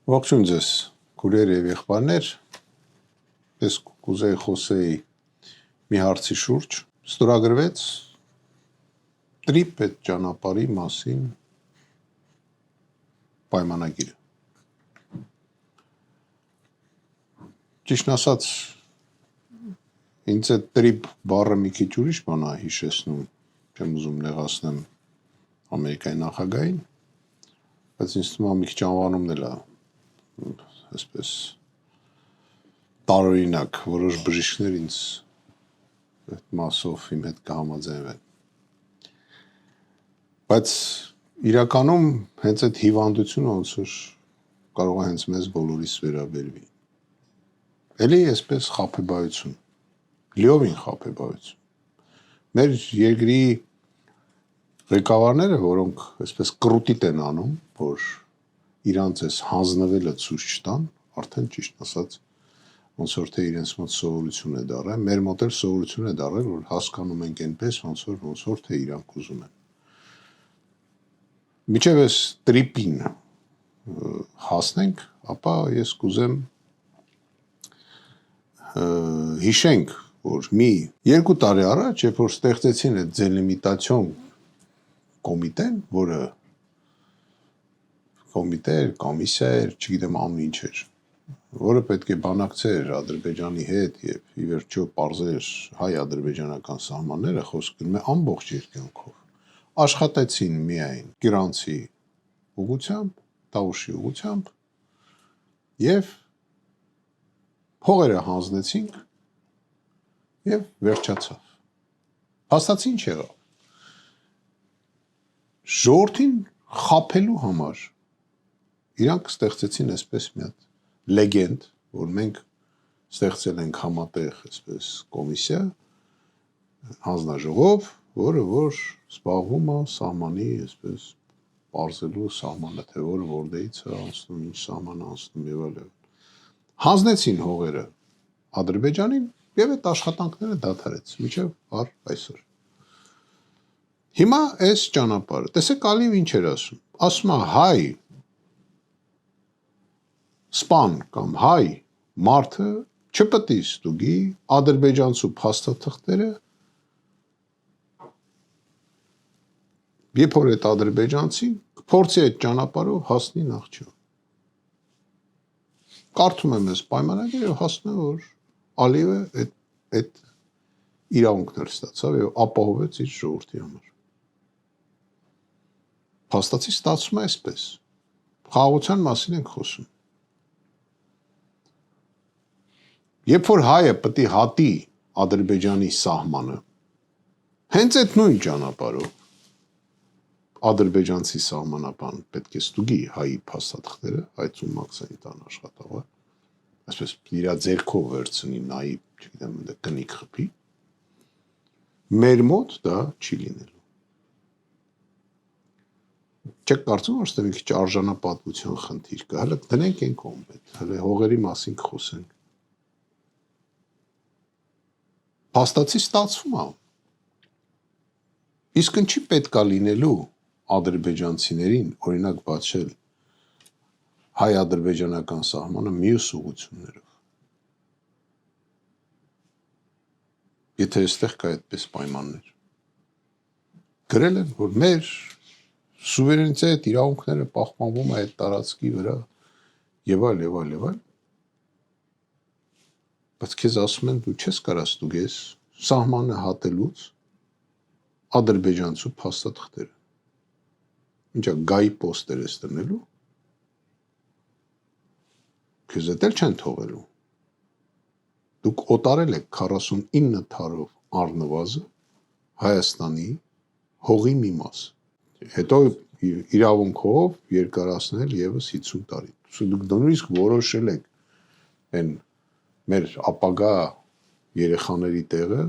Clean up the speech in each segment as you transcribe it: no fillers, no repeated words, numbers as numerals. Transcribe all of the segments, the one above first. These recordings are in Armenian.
Ողջույն ձեզ, քուրեր եւ եղբայրներ, ես կուզեի խոսեի մի հարցի շուրջ, ստորագրվեց տրիպ այդ ճանապարհի մասին պայմանագիրը։ Ճիշտ ասած, ինձ այդ տրիպ բառը մի քիչ ուրիշ բան է հիշեցնում, չեմ ուզում նեղացնեմ Ամերիկայի նախագահին, բայց ինձ թվում է մի քիչ անվանումն էլ է այսպես տարօրինակ, որոշ բժիշկներ ինձ այդ մասով իմ հետ կհամաձայնվեն։ Բայց իրականում հենց այդ հիվանդությունը ոնց որ կարող է հենց մեզ բոլորիս վերաբերվի։ Էլի այսպես խաբեբայություն, լիովին խաբեբայություն։ Մեր երկրի ղեկավարները, որոնք այսպես կռուտիտ են անում, որ իրանց այս հանձնվելը ցույց չտան, արդեն ճիշտ ասած ոնց որ թե իրենց մոտ սովորություն է դառել, մեր մոտ էլ սովորություն է դառել, որ հասկանում ենք այնպես, ոնց որ թե իրանք ուզում են։ Մինչև այս տրիպին հասնենք, ապա ես կուզեմ հիշենք, որ մի 2 տարի առաջ, երբ որ ստեղծեցին այդ դելիմիտացիոն կոմիտեն, որը կոմիսիա էր, չգիտեմ ամեն ինչ էր, որը պետք է բանակցեր Ադրբեջանի հետ եւ ի վերջո պարզեր հայ-ադրբեջանական սահմանները, խոսք գնում է ամբողջ երկայնքով։ Աշխատեցին միայն Գյուրանցի ուղությամբ, Տավուշի ուղությամբ եւ փողերը հանձնեցինք եւ վերջացավ։ Հաստատի ինչ եղավ։ Ժողովրդին խաբելու համար իրանք ստեղծեցին այսպես մի հատ լեգենդ, որ մենք ստեղծել ենք համատեղ այսպես կոմիսիա, հանձնաժողով, որ զբաղվում է սահմանի այսպես պարզելու սահմանը, թե որտեղից է անցնում, ինչ սահման է անցնում եւ այլն։ Հանձնեցին հողերը Ադրբեջանին եւ այդ աշխատանքները դադարեց մինչեւ այսօր։ Հիմա այս ճանապարհը, տեսեք Ալիև ինչ էր ասում։ Ասում է հայ սպան կամ հայ մարդը չպետք է ստուգի ադրբեջանցու փաստաթղթերը, երբ որ այդ ադրբեջանցին փորձի այդ ճանապարհով հասնի Նախճիվան։ Կարդում եմ այս պայմանագիրը եւ հասնում եմ, որ Ալիևը այդ իրավունքներ ստացավ եւ ապահովեց իր ժողովրդի համար։ Փաստացի ստացվում է այսպես։ Խաղաղության մասին ենք խոսում։ Երբ որ հայը պետք է հատի Ադրբեջանի սահմանը, հենց այդ նույն ճանապարհով ադրբեջանցի սահմանապան պետք է ստուգի հայի փաստաթղթերը, այդ ուսումնասիրության տան աշխատողը, այսպես իր ձեռքով վերցնի, նայի, չգիտեմ, կնիկ խփի։ Մեր մոտ դա չի լինելու։ Չեք կարծում, որ ստե մի քիչ արժանապատվության խնդիր կա, հələ դնենք այն կողմ, հələ հողերի մասին կխոսենք։ Փաստացի ստացվում է։ Իսկ ինչի պետք է լինելու ադրբեջանցիներին, օրինակ բացել հայ-ադրբեջանական սահմանը մյուս ուղղություններով։ Եթե այստեղ կա այդպես պայմաններ։ Գրել են, որ մեր սուվերենիտետ իրավունքները պահպանվում է այդ տարածքի վրա եւ այլ։ Բայց քեզ ասում են, դու չես կարող ստուգես սահմանը հատելուց ադրբեջանցու փաստաթղթերը։ Ինչա գայի պոստեր ես տնելու։ Քեզ էլ չեն թողելու։ Դուք օտարել եք 49 թարով առնվազն Հայաստանի հողի մի մաս։ Հետո իրավունքով երկարացնել եւս 50 տարի։ Դուք նույնիսկ որոշել եք այն մեր ապագա երեխաների տեղը,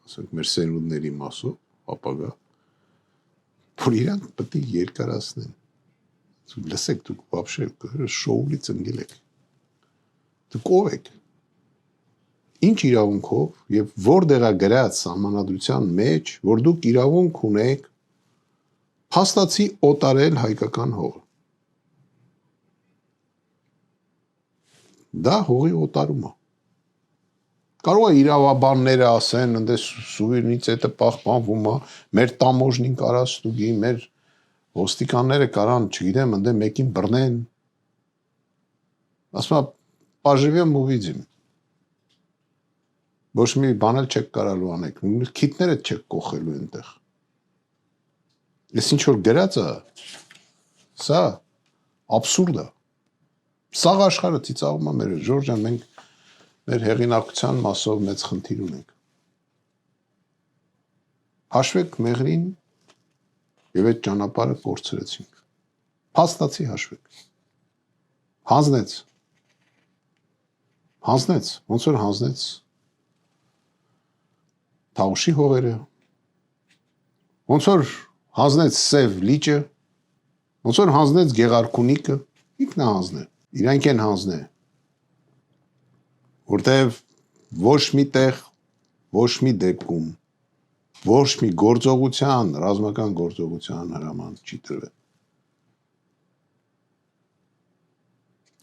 ասենք մեր սերունդների մասով, ապագա, որ իրանք պետք է երկարացնեն։ Լսեք, դուք вообще շոուից ընկել եք։ Դուք ով եք։ Ինչ իրավունքով եւ որտեղ է գրած սահմանադրության մեջ, որ դուք իրավունք ունեք փաստացի օտարել հայկական հողը։ Դա հողի օտարում է։ Կարող է իրավաբանները ասեն, ընդ սուվերենիտետը պահպանվում է, մեր տամոժնին կարա ստուգի, մեր ոստիկանները կարան, չգիտեմ, ընդ մեկին բռնեն։ Ասում եմ, поживем увидим։ Ոչ մի բան էլ չեք կարալու անեք, քիթները չեք կոխելու այնտեղ։ Ես ինչ որ գրած է, սա абսուրդ է։ Սաղ աշխարհը ծիծաղում է մեր Ժորժան, մենք մեր հեղինակության մասով մեծ խնդիր ունենք։ Հաշվեք մեղրին եւ այդ ճանապարհը կորցրեցինք։ Փաստացի հաշվեք։ Հանձնեց, ոնց որ հանձնեց Թավուշի հողերը, ոնց որ հանձնեց Սև լիճը, ոնց որ հանձնեց Գեղարքունիքը, ինքն է հանձնել, իրանք են հանձնել, որտեվ ոչ մի տեղ, ոչ մի դեպքում, ոչ մի գործողության, ռազմական գործողության հրաման չի տրվել։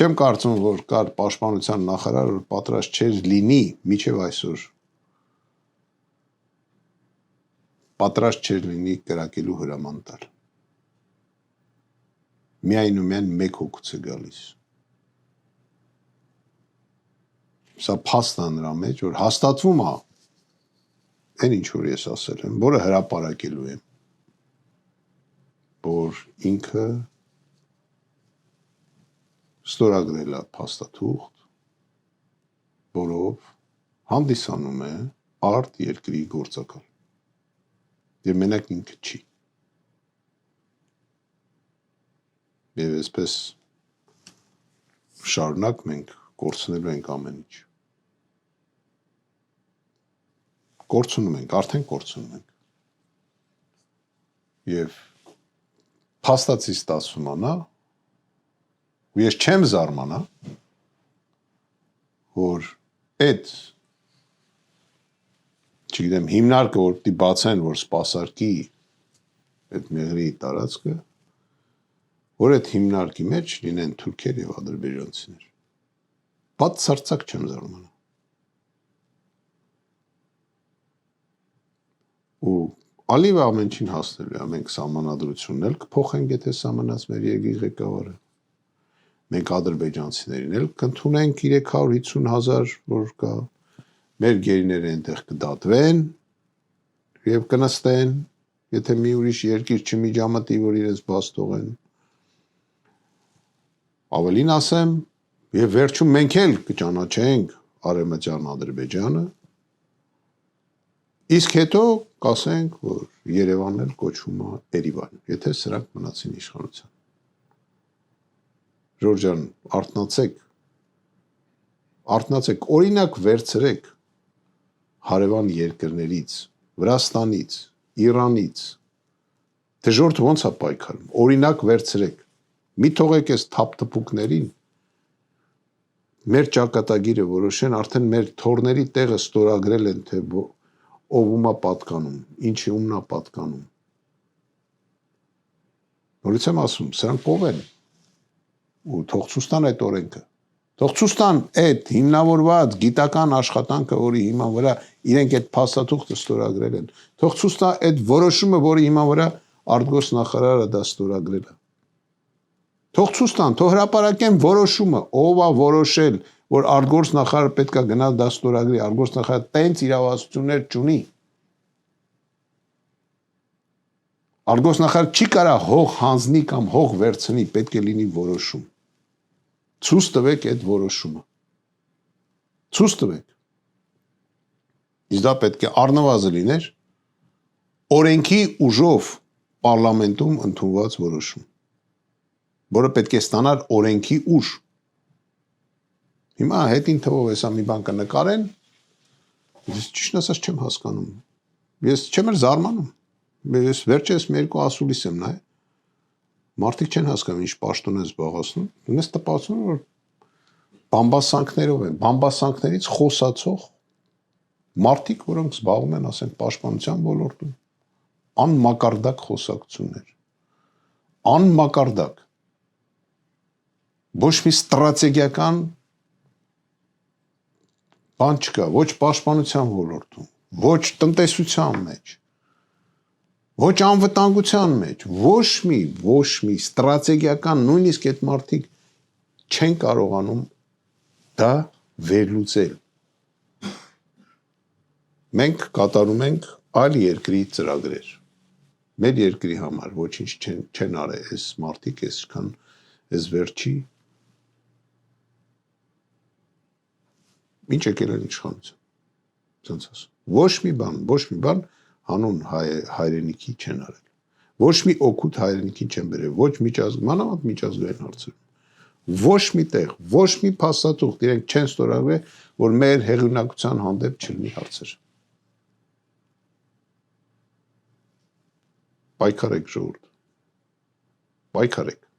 Չեմ կարծում, որ կար պաշտպանության նախարար, որ պատրաստ չէր լինի մինչև այսօր պատրաստ չէր լինի կրակելու հրաման տալ։ Միայն ու միայն մեկ հոգուց է գալիս։ Սա փաստ է նրա մեջ, որ հաստատվում է այն ինչ որ ես ասել եմ, որը հրապարակելու եմ, որ ինքը ստորագրել է փաստաթուղթ, որով հանդիսանում է արդ երկրի գործակալ։ Եվ մենակ ինքը չի։ Եվ այսպես շարունակ մենք կորցնելու ենք ամեն ինչ։ Կորցնում ենք, արդեն կորցնում ենք։ Եվ փաստացի ստացվում է, ու ես չեմ զարմանա, որ այդ չգիտեմ, հիմնարկը որ պիտի բացեն, որ սպասարկի այդ մեղրի տարածքը, որ այդ հիմնարկի մեջ լինեն թուրքեր եւ ադրբեջանցիներ։ Բացարձակ չեմ զարմանա։ Ու Ալիևը ամեն ինչին հասնելու է, մենք սահմանադրությունն էլ կփոխենք, եթե սահմանած մեր երկրի ղեկավարը։ Մենք ադրբեջանցիներին էլ կընդունենք 350,000, որ կա, մեր գերիները այնտեղ կդատվեն եւ կնստեն, եթե մի ուրիշ երկիր չմիջամտի, որ իրենց բաց թողեն։ Ավելին ասեմ, եւ վերջում մենք էլ կճանաչենք Արևմտյան Ադրբեջանը, իսկ հետո կասենք, որ Երևանն էլ կոչվում է Երևան, եթե սրանք մնացին իշխանության։ Ժորժան, արթնացեք, օրինակ վերցրեք հարևան երկրներից, Վրաստանից, Իրանից, դժորդ ոնց է պայքարում, օրինակ վերցրեք, մի թողեք այս թափթփուկներին, մեր ճակատագիրը որոշեն, արդեն մեր թորների տեղը ստորագրել են, թե ովում է պատկանում, ինչի ումն է պատկանում։ Նորից եմ ասում, սրանք ով են, ու թող ցույց այդ օրենքը, թող ցույց այդ հիմնավորված գիտական աշխատանքը, որի հիման վրա իրենք այդ փաստաթուղթը ստորագրել են, թող ցույց այդ որոշումը, որի հիման վրա արտգործնախարարը դա ստորագրել է։ Թող ցույց տան, թող հրապարակեն որոշումը, ով է որոշել, որ արտգործնախարարը պետք է գնա դա ստորագրի, արտգործնախարարը տենց իրավասություններ չունի։ Արտգործնախարարը չի կարա հող հանձնի կամ հող վերցնի, պետք է լինի որոշում։ Ցույց տվեք այդ որոշումը։ Ցույց տվեք։ Իսկ դա պետք է առնվազն լիներ օրենքի ուժով պարլամենտում ընդունված որոշում, որը պետք է ստանար օրենքի ուժ։ Հիմա հետին թվով հեսա մի բան կնկարեն, ես ճիշտ ասած չեմ հասկանում։ Ես չեմ էլ զարմանում։ Ես վերջերս մի երկու ասուլիս եմ նայ։ Մարդիկ չեն հասկանում ինչ պաշտոն է զբաղացնում։ Ունես տպավորություն, որ բամբասանքներով են, բամբասանքներից խոսացող մարդիկ, որոնք զբաղվում են, ասենք, պաշտպանության ոլորտում, անմակարդակ խոսակցություններ, անմակարդակ, ոչ մի ստրատեգիական բան չկա, ոչ պաշտպանության ոլորտում, ոչ տնտեսության մեջ, ոչ անվտանգության մեջ, ոչ մի ստրատեգիական, նույնիսկ այդ մարդիկ չեն կարողանում դա վերլուծել։ Մենք կատարում ենք այլ երկրի ծրագրեր։ Մեր երկրի համար ոչինչ չեն արել այս մարդիկ, այս վերջի ինչ եկել են իշխանություն։ Սենց ասում։ Ոչ մի բան հանուն հայրենիքի չեն արել։ Ոչ մի օգուտ հայրենիքին չեն բերել, ոչ մանավանդ միջազգային հարցերում։ Ոչ մի տեղ, ոչ մի փաստաթուղթ իրենք չեն ստորագրել, որ մեր հեղինակության հանդեպ չլինի հարցեր։ Պայքարեք ժողովուրդ։ Պայքարեք։